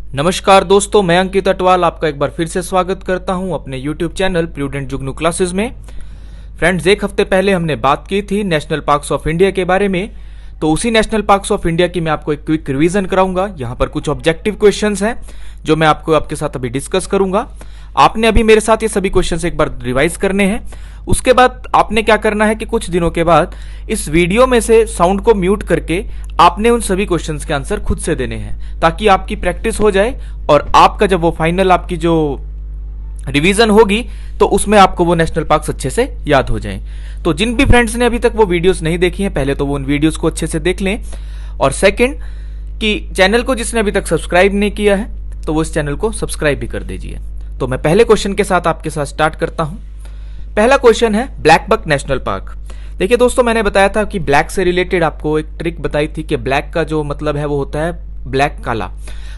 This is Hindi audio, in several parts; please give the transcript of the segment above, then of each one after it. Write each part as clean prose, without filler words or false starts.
नमस्कार दोस्तों, मैं अंकित अटवाल आपका एक बार फिर से स्वागत करता हूं अपने YouTube चैनल प्रूडेंट जुगनू क्लासेस में। फ्रेंड्स, एक हफ्ते पहले हमने बात की थी नेशनल पार्क्स ऑफ इंडिया के बारे में, तो उसी नेशनल पार्क्स ऑफ इंडिया की मैं आपको एक क्विक रिवीजन कराऊंगा। यहाँ पर कुछ ऑब्जेक्टिव क्वेश्चंस हैं जो मैं आपके साथ अभी डिस्कस करूंगा। आपने अभी मेरे साथ ये सभी क्वेश्चंस एक बार रिवाइज करने हैं। उसके बाद आपने क्या करना है कि कुछ दिनों के बाद इस वीडियो में से साउंड को म्यूट करके आपने उन सभी क्वेश्चंस के आंसर खुद से देने हैं, ताकि आपकी प्रैक्टिस हो जाए और आपका जब वो फाइनल आपकी जो रिवीजन होगी तो उसमें आपको वो नेशनल पार्क्स अच्छे से याद हो जाएं। तो जिन भी फ्रेंड्स ने अभी तक वो वीडियोस नहीं देखी हैं, पहले तो वो उन वीडियोस को अच्छे से देख लें, और सेकंड कि चैनल को जिसने अभी तक सब्सक्राइब नहीं किया है तो वो इस चैनल को सब्सक्राइब भी कर दीजिए। तो मैं पहले क्वेश्चन के साथ आपके साथ स्टार्ट करता हूं। पहला क्वेश्चन है ब्लैक बक नेशनल पार्क। देखिए दोस्तों, मैंने बताया था कि ब्लैक से रिलेटेड आपको एक ट्रिक बताई थी कि ब्लैक का जो मतलब है वो होता है ब्लैक काला,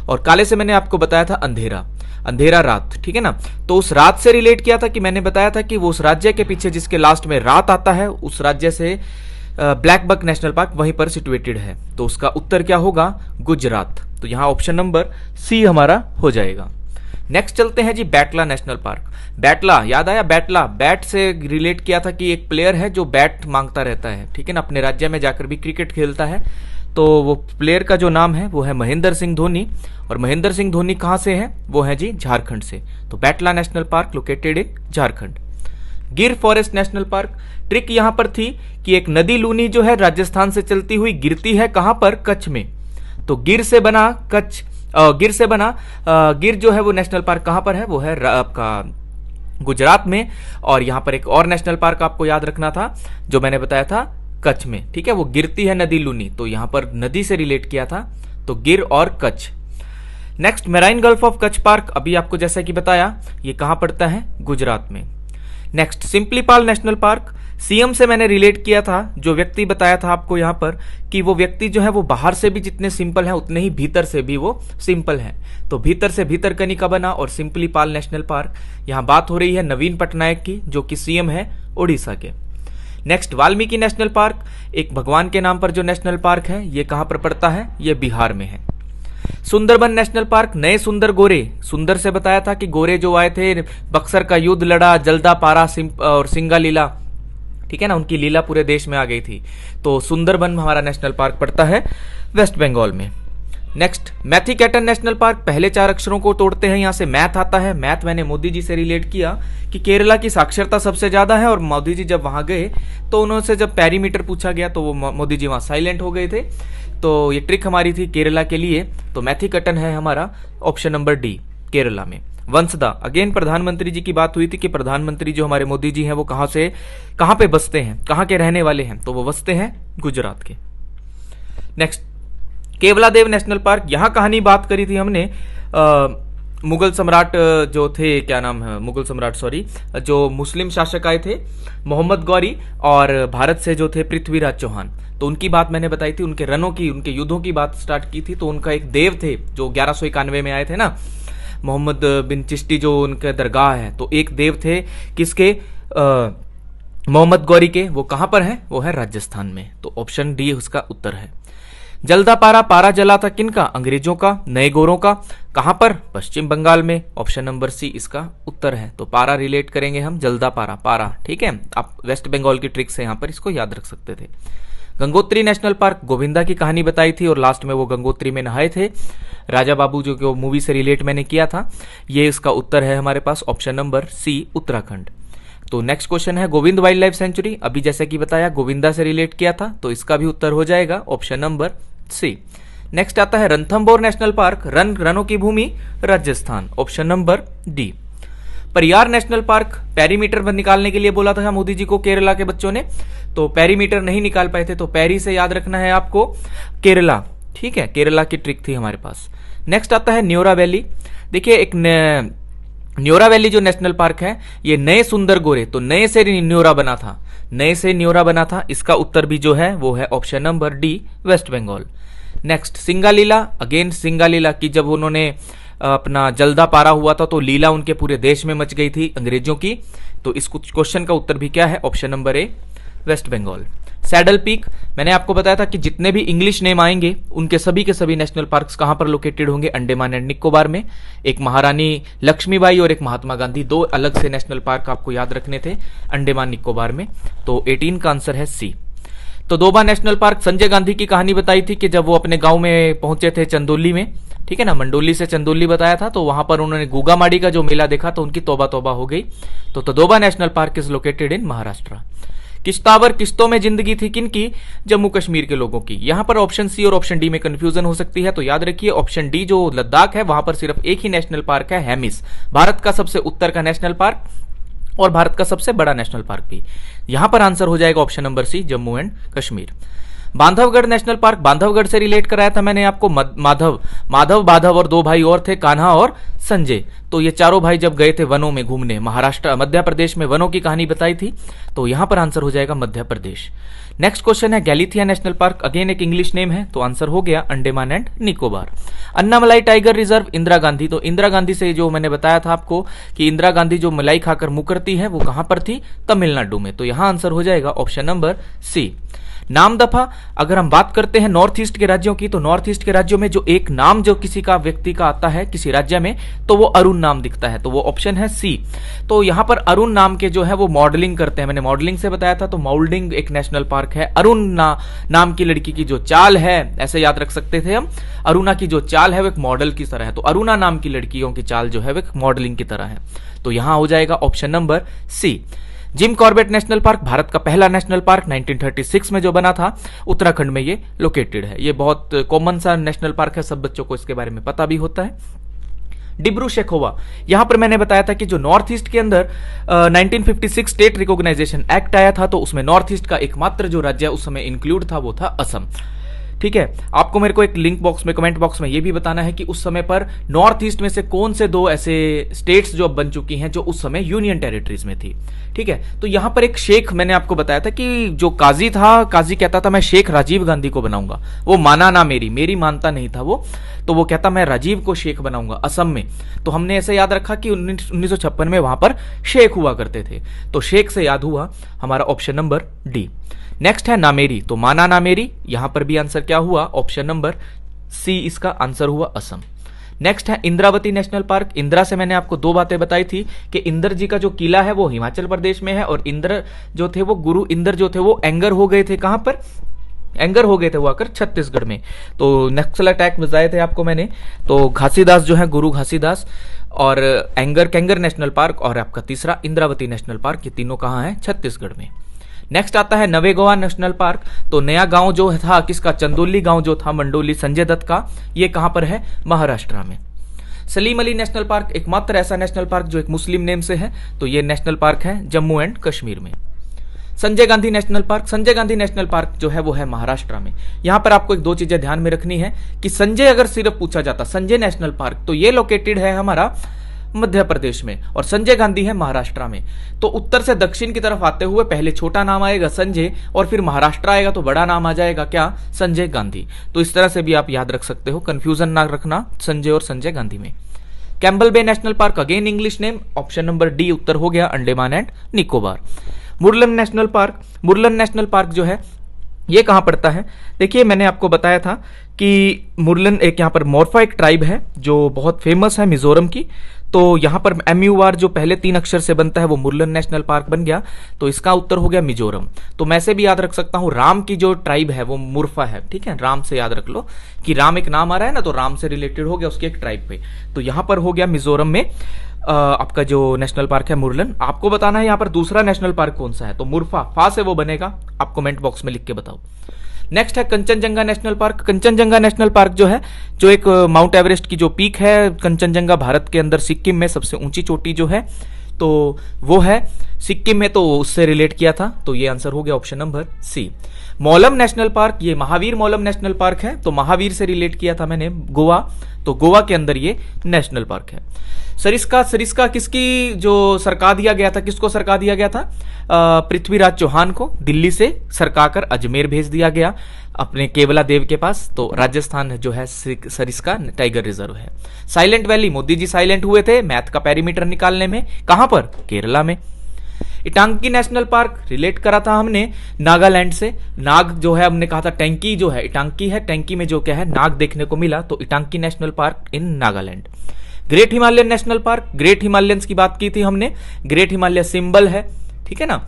और काले से मैंने आपको बताया था अंधेरा, अंधेरा रात, ठीक है ना। तो उस रात से रिलेट किया था कि मैंने बताया था कि वो उस राज्य के पीछे जिसके लास्ट में रात आता है उस राज्य से ब्लैक बक नेशनल पार्क वहीं पर सिचुएटेड है। तो उसका उत्तर क्या होगा? गुजरात। तो यहां ऑप्शन नंबर सी हमारा हो जाएगा। नेक्स्ट चलते हैं जी बैटला नेशनल पार्क। बैटला, याद आया? बैटला, बैट से रिलेट किया था कि एक प्लेयर है जो बैट मांगता रहता है, ठीक है ना, अपने राज्य में जाकर भी क्रिकेट खेलता है। तो वो प्लेयर का जो नाम है वो है महेंद्र सिंह धोनी, और महेंद्र सिंह धोनी कहां से है? वो है जी झारखंड से। तो Betla national park located in Jharkhand. Gir forest national park, trick यहां पर थी कि एक नदी लूनी जो है राजस्थान से चलती हुई गिरती है कहां पर? कच्छ में। तो गिर से बना कच्छ, गिर जो है वो नेशनल पार्क कहां पर है? वो है आपका गुजरात में। और यहां पर एक और नेशनल पार्क आपको याद रखना था जो मैंने बताया था कच्छ में, ठीक है। वो गिरती है नदी लूनी, तो यहां पर नदी से रिलेट किया था, तो गिर और Kutch. Next marine gulf of Kutch park, अभी आपको जैसा कि बताया ये कहां पड़ता है? गुजरात में। Next Similipal national park, CM से मैंने रिलेट किया था, जो व्यक्ति बताया था आपको यहां पर कि वो व्यक्ति जो है वो बाहर से भी जितने सिंपल है उतने ही भीतर से भी वो सिंपल है। तो भीतर से भीतर कनिका बना और सिंपलीपाल नेशनल पार्क। यहां बात हो रही है नवीन पटनायक की, जो कि सीएम है ओडिशा के। नेक्स्ट वाल्मीकि नेशनल पार्क, एक भगवान के नाम पर जो नेशनल पार्क है, ये कहां पर पड़ता है? ये बिहार में है। सुंदरबन नेशनल पार्क, नए सुंदर गोरे, सुंदर से बताया था कि गोरे जो आए थे, बक्सर का युद्ध लड़ा, जल्दा पारा और सिंगा लीला, ठीक है ना, उनकी लीला पूरे देश में आ गई थी। तो सुंदरबन हमारा नेशनल पार्क पड़ता है वेस्ट बंगाल में। नेक्स्ट मैथीकेटन नेशनल पार्क, पहले 4 अक्षरों को तोड़ते हैं, यहां से मैथ आता है। मैथ मैंने मोदी जी से रिलेट किया कि केरला की साक्षरता सबसे ज्यादा है, और मोदी जी जब वहां गए तो उन्होंने जब पैरीमीटर पूछा गया तो वो मोदी जी वहां साइलेंट हो गए थे। तो ये ट्रिक हमारी थी केरला के लिए। तो मैथीकेटन है हमारा ऑप्शन नंबर डी, केरला में। वंसदा, अगेन प्रधानमंत्री जी की बात हुई थी कि प्रधानमंत्री जो हमारे मोदी जी हैं वो कहां पे बसते हैं, कहां के रहने वाले हैं? तो वो बसते हैं गुजरात के। नेक्स्ट केवलादेव नेशनल पार्क, यहां कहानी बात करी थी हमने, मुगल सम्राट जो थे, क्या नाम है, मुगल सम्राट सॉरी, जो मुस्लिम शासक आए थे, मोहम्मद गौरी, और भारत से जो थे पृथ्वीराज चौहान। तो उनकी बात मैंने बताई थी, उनके रनों की, उनके युद्धों की बात स्टार्ट की थी। तो उनका एक देव थे जो 1191 में आए थे ना, मोहम्मद बिन चिश्ती जो उनका दरगाह है, तो एक देव थे किसके? मोहम्मद गौरी के। वो कहां पर है? वो है राजस्थान में। तो ऑप्शन डी उसका उत्तर है। जल्दा पारा, पारा जला था किनका? अंग्रेजों का, नए गोरों का। कहां पर? पश्चिम बंगाल में। ऑप्शन नंबर सी इसका उत्तर है। तो पारा रिलेट करेंगे हम, जल्दा पारा, पारा, ठीक है। आप वेस्ट बंगाल की ट्रिक से यहां पर इसको याद रख सकते थे। गंगोत्री नेशनल पार्क, गोविंदा की कहानी बताई थी और लास्ट में वो गंगोत्री में नहाए थे, राजा बाबू जो कि मूवी से रिलेट मैंने किया था। ये इसका उत्तर है हमारे पास ऑप्शन नंबर सी, उत्तराखंड। तो नेक्स्ट क्वेश्चन है गोविंद वाइल्ड लाइफ सेंचुरी, अभी जैसे कि बताया गोविंदा से रिलेट किया था, तो इसका भी उत्तर हो जाएगा ऑप्शन नंबर सी। नेक्स्ट आता है रणथंभौर नेशनल पार्क, रनों की भूमि, Rajasthan, option number D. Pariyar national park, perimeter निकालने के लिए बोला था मोदी जी को केरला के बच्चों ने, तो पैरीमीटर नहीं निकाल पाए थे, तो पैरी से याद रखना है आपको केरला, ठीक है, केरला की ट्रिक थी हमारे पास। नेक्स्ट आता है न्योरा वैली। देखिए एक न्योरा वैली जो नेशनल पार्क है, ये नए सुंदर गोरे, तो नए से न्योरा बना था, नए से न्योरा बना था। इसका उत्तर भी जो है वो है option number D, West Bengal. Next Singalila, again Singalila की जब उन्होंने अपना जल्दा पारा हुआ था तो लीला उनके पूरे देश में मच गई थी अंग्रेजों की। तो इस क्वेश्चन का उत्तर भी क्या है? Option number A, West Bengal. Saddle Peak, मैंने आपको बताया था कि जितने भी इंग्लिश नेम आएंगे उनके सभी के सभी नेशनल पार्क्स कहां पर लोकेटेड होंगे, अंडमान एंड निकोबार में। एक महारानी लक्ष्मीबाई और एक महात्मा गांधी, दो अलग से नेशनल पार्क आपको याद रखने थे अंडमान निकोबार में। तो 18 का आंसर है सी। तो दोबा नेशनल पार्क, संजय गांधी की कहानी बताई थी कि जब वो अपने गांव में पहुंचे थे चंदौली में, ठीक है ना, मंडोली से चंदौली बताया था, तो वहां पर उन्होंने गुगामाड़ी का जो मेला देखा तो उनकी तौबा तौबा हो गई। तो Tadoba national park is located in Maharashtra. Kishtwar, किश्तों में जिंदगी थी किनकी, जम्मू कश्मीर के लोगों की। यहां पर ऑप्शन सी और ऑप्शन डी में कंफ्यूजन हो सकती है, तो याद रखिए ऑप्शन डी जो लद्दाख है वहां पर सिर्फ एक ही नेशनल पार्क है, हेमिस, भारत का सबसे उत्तर का नेशनल पार्क और भारत का सबसे बड़ा नेशनल पार्क भी। यहां पर आंसर हो जाएगा option number C, Jammu and Kashmir. Bandhavgarh national park, Bandhavgarh से रिलेट कराया था मैंने आपको। माधव और दो भाई और थे, कान्हा और संजय। तो ये चारों भाई जब गए थे वनों में घूमने, महाराष्ट्र मध्य प्रदेश में वनों की कहानी बताई थी, तो यहां पर आंसर हो जाएगा मध्य प्रदेश। नेक्स्ट क्वेश्चन है गैलीथिया नेशनल पार्क, अगेन एक इंग्लिश नेम है, तो आंसर हो गया Andaman and Nicobar. Annamalai tiger reserve, Indira Gandhi, तो इंदिरा गांधी से जो मैंने बताया था आपको कि इंदिरा गांधी जो मलाई खाकर मुकरती है वो कहां पर थी, तमिलनाडु में। तो यहां आंसर हो जाएगा ऑप्शन नंबर सी। नाम दफा, अगर हम बात करते हैं नॉर्थ ईस्ट के राज्यों की, तो नॉर्थ ईस्ट के राज्यों में जो एक नाम जो किसी का व्यक्ति का आता है किसी राज्य में, तो वो अरुण नाम दिखता है, तो वो ऑप्शन है सी। तो यहां पर अरुण नाम के जो है वो मॉडलिंग करते हैं, मैंने मॉडलिंग से बताया था, तो मॉडलिंग एक नेशनल पार्क है। अरुण नाम की लड़की की जो चाल है, ऐसे याद रख सकते थे हम, अरुणा की जो चाल है वो एक मॉडल की तरह है, तो अरुणा नाम की लड़कियों की चाल जो है वो एक मॉडलिंग की तरह है। तो यहां हो जाएगा option number C. Jim Corbett national park, Bharat का पहला नेशनल पार्क 1936 में जो बना था, उत्तराखंड में ये लोकेटेड है। ये बहुत कॉमन सा नेशनल पार्क है, सब बच्चों को इसके बारे में पता भी होता है। डिब्रू शेखोवा, यहां पर मैंने बताया था कि जो नॉर्थ ईस्ट के अंदर 1956 स्टेट रिकॉग्नाइजेशन एक्ट आया था, तो उसमें नॉर्थ ईस्ट का एकमात्र जो राज्य उस समय इंक्लूड था वो था असम। ठीक है, आपको मेरे को एक लिंक बॉक्स में, कमेंट बॉक्स में ये भी बताना है कि उस समय पर नॉर्थ ईस्ट में से कौन से दो ऐसे स्टेट्स जो अब बन चुकी हैं जो उस समय यूनियन टेरिटरीज में थी। ठीक है, तो यहां पर एक शेख, मैंने आपको बताया था कि जो काजी था, काजी कहता था मैं शेख राजीव गांधी को बनाऊंगा, वो माना ना मेरी मानता नहीं था वो, तो वो कहता मैं राजीव को शेख बनाऊंगा असम में। तो हमने ऐसे याद रखा कि 1956 में वहां पर शेख हुआ करते थे, तो शेख से याद हुआ हमारा ऑप्शन नंबर डी। नेक्स्ट है नामेरी, तो माना नामेरी, यहां पर भी आंसर क्या हुआ, ऑप्शन नंबर सी इसका आंसर हुआ असम। नेक्स्ट है इंद्रावती नेशनल पार्क। इंदिरा से मैंने आपको दो बातें बताई थी कि इंद्र जी का जो किला है वो हिमाचल प्रदेश में है, और इंद्र जो थे वो, गुरु इंद्र जो थे वो एंगर हो गए थे, कहां पर एंगर हो गए थे वो आकर छत्तीसगढ़ में, तो नक्सल अटैक बताए थे आपको मैंने। तो घासीदास जो है, गुरु घासीदास, और एंगर कैंगर नेशनल पार्क, और आपका तीसरा इंद्रावती नेशनल पार्क, ये तीनों कहां है, छत्तीसगढ़ में। नेक्स्ट आता है नवेगोवा नेशनल पार्क। तो नया गांव जो था किसका, चंदौली गांव जो था मंडोली संजय दत्त का, ये कहां पर है, महाराष्ट्र में। सलीम अली नेशनल पार्क, एकमात्र ऐसा नेशनल पार्क जो एक मुस्लिम नेम से है, तो ये नेशनल पार्क है जम्मू एंड कश्मीर में। Sanjay Gandhi national park, Sanjay Gandhi national park जो है वो है महाराष्ट्र में। यहां पर आपको एक दो चीजें ध्यान में रखनी है कि संजय अगर सिर्फ पूछा जाता संजय नेशनल पार्क, तो ये लोकेटेड है हमारा मध्य प्रदेश में, और संजय गांधी है महाराष्ट्र में। तो उत्तर से दक्षिण की तरफ आते हुए पहले छोटा नाम आएगा संजय, और फिर महाराष्ट्र आएगा तो बड़ा नाम आ जाएगा क्या, संजय गांधी। तो इस तरह से भी आप याद रख सकते हो, कंफ्यूजन ना रखना संजय और संजय गांधी में। Campbell bay national park, again English name, option number D उत्तर हो गया Andaman and Nicobar. Murlen national park, Murlen national park जो है ये कहां पड़ता है, देखिए मैंने आपको बताया था कि मुरलन एक यहां पर मोरफा एक ट्राइब है जो बहुत फेमस है मिजोरम की, तो यहां पर MUR जो पहले 3 अक्षर से बनता है वो मुरलन नेशनल पार्क बन गया, तो इसका उत्तर हो गया मिजोरम। तो मैं से भी याद रख सकता हूं, राम की जो ट्राइब है वो मुरफा है, ठीक है, राम से याद रख लो कि राम एक नाम आ रहा है ना, तो राम से रिलेटेड हो गया उसकी एक ट्राइब पे, तो यहां पर हो गया मिजोरम में आपका जो नेशनल पार्क है मुरलन। आपको बताना है यहां पर दूसरा नेशनल पार्क कौन सा है, तो मुरफा, फा से वो बनेगा, आप कमेंट बॉक्स में लिख के बताओ। नेक्स्ट है Kanchenjunga national park. Kanchenjunga national park जो है, जो एक माउंट एवरेस्ट की जो पीक है कंचनजंगा, भारत के अंदर सिक्किम में सबसे ऊंची चोटी जो है, तो वो है सिक्किम में, तो उससे रिलेट किया था, तो ये आंसर हो गया option number C. Mouling national park, ये महावीर मोलम नेशनल पार्क है, तो महावीर से रिलेट किया था मैंने गोवा, तो गोवा के अंदर ये नेशनल पार्क है। सरिस्का, सरिस्का किसकी जो सरका दिया गया था, किसको सरका दिया गया था, पृथ्वीराज चौहान को दिल्ली से सरकाकर अजमेर भेज दिया गया अपने केवला देव के पास, तो राजस्थान जो है सरिस्का टाइगर रिजर्व है। Silent valley, Modi ji silent हुए थे मैथ का पैरीमीटर निकालने में, कहां पर, केरला में। इटांकी नेशनल पार्क रिलेट करा था हमने नागालैंड से। नाग जो है हमने कहा था टैंकी जो है इटांकी है, टैंकी में जो क्या है नाग देखने को मिला, तो Intanki national park in Nagaland. Great Himalayan national park, great Himalayans की बात की थी हमने, ग्रेट हिमालय सिंबल है, ठीक है ना।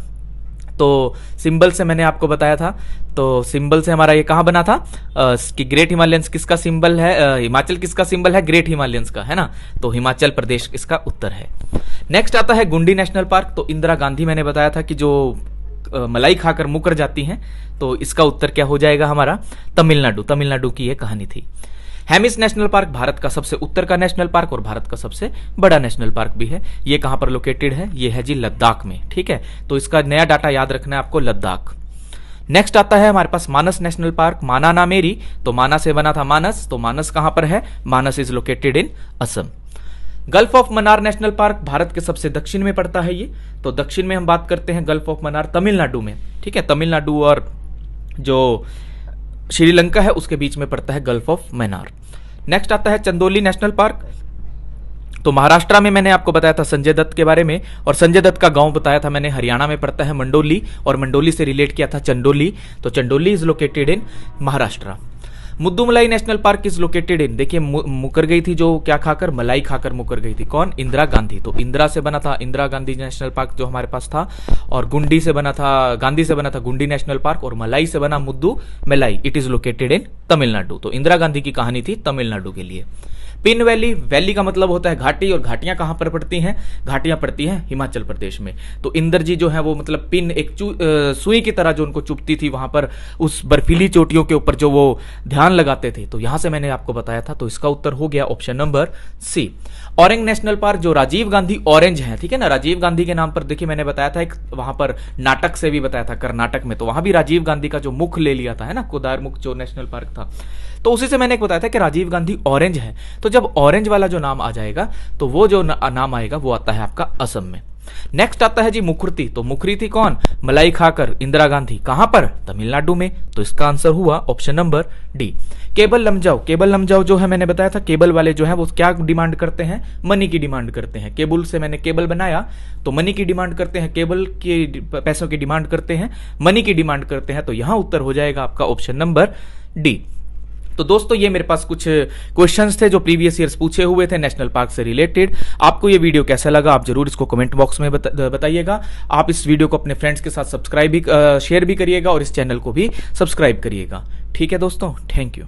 तो सिंबल से मैंने आपको बताया था, तो सिंबल से हमारा ये कहां बना था कि ग्रेट हिमालयंस किसका सिंबल है, हिमाचल किसका सिंबल है, ग्रेट हिमालयंस का, है ना। तो हिमाचल प्रदेश इसका उत्तर है। नेक्स्ट आता है गुंडी नेशनल पार्क। तो इंदिरा गांधी मैंने बताया था कि जो मलाई खाकर मुकर जाती हैं, तो इसका उत्तर क्या हो जाएगा हमारा, तमिलनाडु। तमिलनाडु की यह कहानी थी। हेमिस नेशनल पार्क भारत का सबसे उत्तर का नेशनल पार्क और भारत का सबसे बड़ा नेशनल पार्क भी है। ये कहां पर लोकेटेड है, ये है जी लद्दाख में, ठीक है। तो इसका नया डाटा याद रखना है आपको, लद्दाख। नेक्स्ट आता है हमारे पास मानस नेशनल पार्क, माना ना मेरी, तो माना से बना था मानस, तो मानस कहां पर है, Manas is located in Assam. Gulf of Mannar national park Bharat के सबसे दक्षिण में पड़ता है ये, तो दक्षिण में हम बात करते हैं गल्फ ऑफ मन्नार तमिलनाडु में, ठीक है। तमिलनाडु और जो श्रीलंका है उसके बीच में पड़ता है गल्फ ऑफ मन्नार। नेक्स्ट आता है चंदोली नेशनल पार्क। तो महाराष्ट्र में मैंने आपको बताया था संजय दत्त के बारे में, और संजय दत्त का गांव बताया था मैंने, हरियाणा में पड़ता है मंडोली, और मंडोली से रिलेट किया था चंडोली, तो Chandoli is located in Maharashtra. Mudumalai national park is located in, देखिए मुकर गई थी जो क्या खाकर, मलाई खाकर मुकर गई थी, कौन, इंदिरा गांधी। तो इंदिरा से बना था इंदिरा गांधी नेशनल पार्क जो हमारे पास था, और गुंडी से बना था, गांधी से बना था गुंडी नेशनल पार्क, और मलाई से बना मुद्दू मलाई, इट इज लोकेटेड इन तमिलनाडु। तो इंदिरा गांधी की कहानी थी तमिलनाडु के लिए। पिन वैली, वैली का मतलब होता है घाटी, और घाटियां कहां पर पड़ती हैं, घाटियां पड़ती हैं हिमाचल प्रदेश में। तो इंदर जी जो है वो मतलब पिन एक सुई की तरह जो उनको चुभती थी वहां पर उस बर्फीली चोटियों के ऊपर जो वो ध्यान लगाते थे, तो यहां से मैंने आपको बताया था, तो इसका उत्तर हो गया option number C. Orang national park, जो राजीव गांधी ऑरेंज है, ठीक है ना, राजीव गांधी के नाम पर, देखिए मैंने बताया था एक वहां पर नाटक से भी बताया था, कर्नाटक में, तो वहां भी राजीव गांधी का जो मुख ले लिया था, है ना, कोदार मुख जो नेशनल पार्क था, तो उसी से मैंने एक बताया था कि राजीव गांधी ऑरेंज है। तो जब ऑरेंज वाला जो नाम आ जाएगा, तो वो जो नाम आएगा वो आता है आपका असम में। नेक्स्ट आता है जी मुखर्ती। तो मुखर्ती कौन, मलाई खाकर इंदिरा गांधी, कहां पर, तमिलनाडु में, तो इसका आंसर हुआ option number D. Cable Lamjao, cable Lamjao जो है मैंने बताया था, केबल वाले जो है वो क्या डिमांड करते हैं, मनी की डिमांड करते हैं। केबल से मैंने केबल बनाया, तो मनी की डिमांड करते हैं, केबल के पैसों की डिमांड करते हैं, मनी की डिमांड करते हैं, तो यहां उत्तर हो जाएगा आपका ऑप्शन नंबर डी। तो दोस्तों ये मेरे पास कुछ क्वेश्चंस थे जो प्रीवियस ईयर्स पूछे हुए थे नेशनल पार्क से रिलेटेड। आपको ये वीडियो कैसा लगा आप जरूर इसको कमेंट बॉक्स में बताइएगा। आप इस वीडियो को अपने फ्रेंड्स के साथ सब्सक्राइब भी शेयर भी करिएगा और इस चैनल को भी सब्सक्राइब करिएगा। ठीक है दोस्तों, थैंक यू।